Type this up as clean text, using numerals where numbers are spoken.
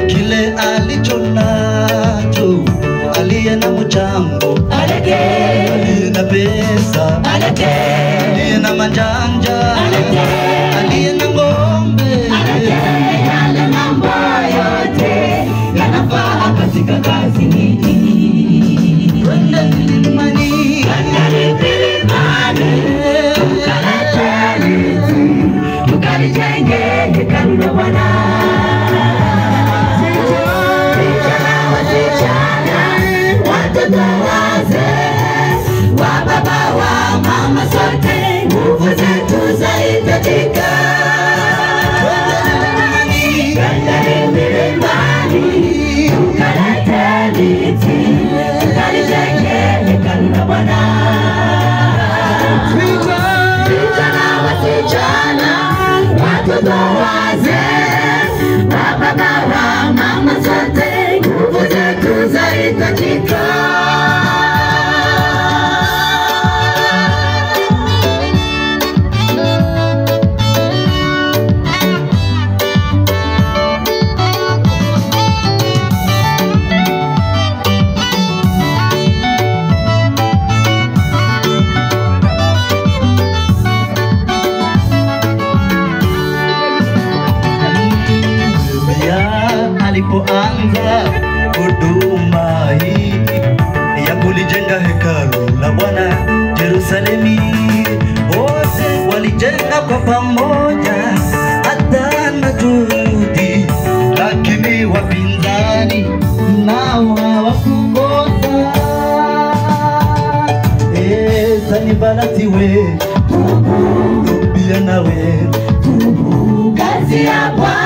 kile alichonacho. Aliye na mchango alete, aliye na pesa alete, aliye na manjanja alete, aliye na ngombe alete. Yale mambo yote yanafaa katika kazi hii. Twende milimani, Twende milimani, tukalete miti, tukalijenge hekalu la Bwana. Vijana, wasichana, watoto, wazee, wa baba, wa mama, sote nguvu zetu zahitajika. Twende milimani, tukalete miti, tukalijenge hekalu la Bwana. Vijana, wasichana, watoto, wazee, wa baba, wa mama, sote nguvu zetu zahitajika. Alipoanza huduma hii ya kulijenga hekalu la Bwana Yerusalemu, wote walijenga kwa pamoja, hata na juhudi, lakini wapinzani nao hawakukosa. Sanbalati we, pia nawe, kazi ya Bwana